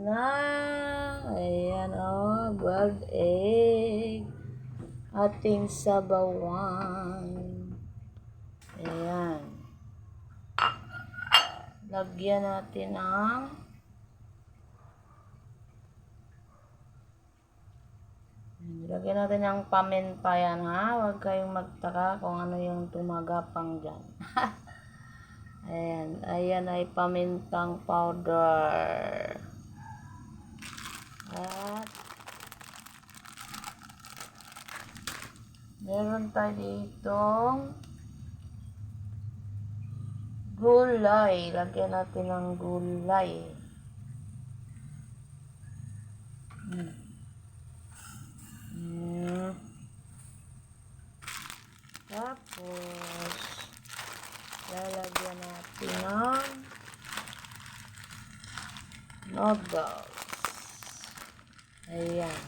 na. Ayan boiled egg. Ating sabawan. Ayan. Lagyan natin ng paminta yan Huwag kayong magtaka kung ano yung tumagapang dyan. Ayan. Ayan ay pamintang powder. At meron tayo ditong gulay. Lagyan natin ng gulay. Tapos, lalagyan natin ng noodles. Ayan.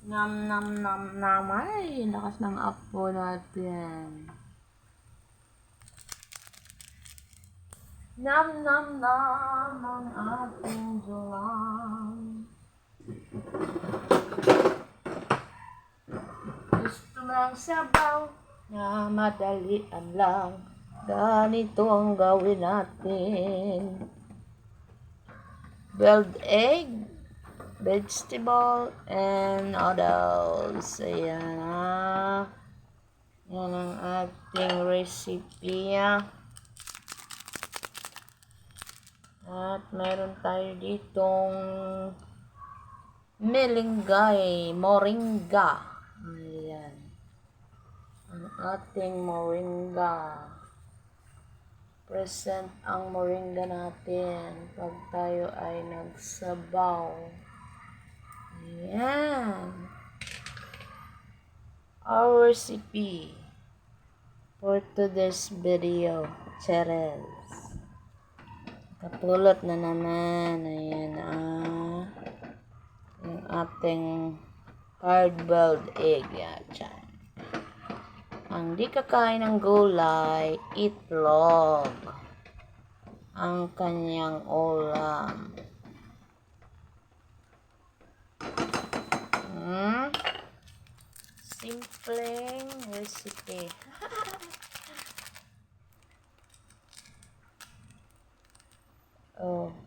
Nam. Ay, lakas ng apo natin. Nam ang ating julang. Gusto mo ng sabaw na madalian lang. Ganito ang gawin natin. Boiled egg, vegetable, and noodles. Ayan Yan ang ating recipe. At mayroon tayo ditong moringa. Ayan. Ang ating moringa. Present ang moringa natin pag tayo ay nagsabaw. Ayan. Our recipe for today's video, Cheryls. Kapulot na naman. Ayan yung ating hard-boiled egg. Yan. Ang di kakain ng gulay, itlog. Ang kanyang ulam. Simpleng recipe.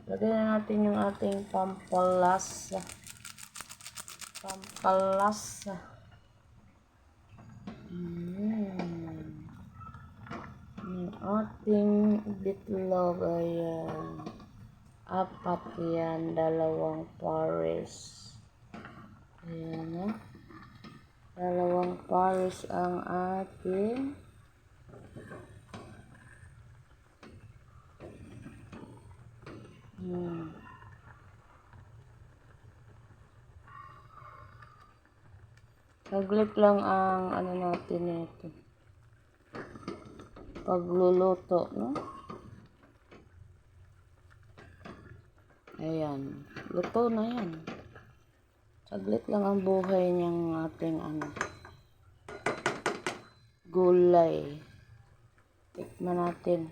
Lagyan na natin yung ating pampalasa. Yung ating bitlog, ayan. 4 yan, 2 pares. Ayan 2 pares ang ating saglit lang ang natin ito pagluluto, no? Ayan, luto na yan. Saglit lang ang buhay niyang ating gulay. Tikman natin.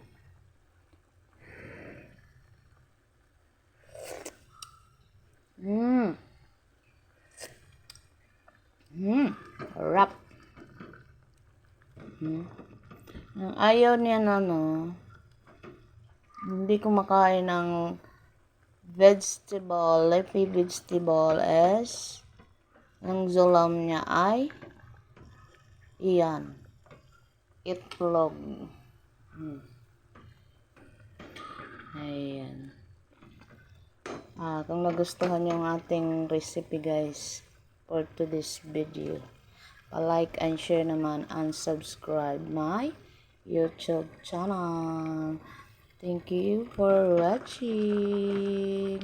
Sarap. Ang ayaw niya hindi kumakain ng leafy vegetable as ang zulam niya ay iyan, itlog. Ayan. Kung nagustuhan yung ating recipe guys for today's video, like and share naman and subscribe my YouTube channel. Thank you for watching.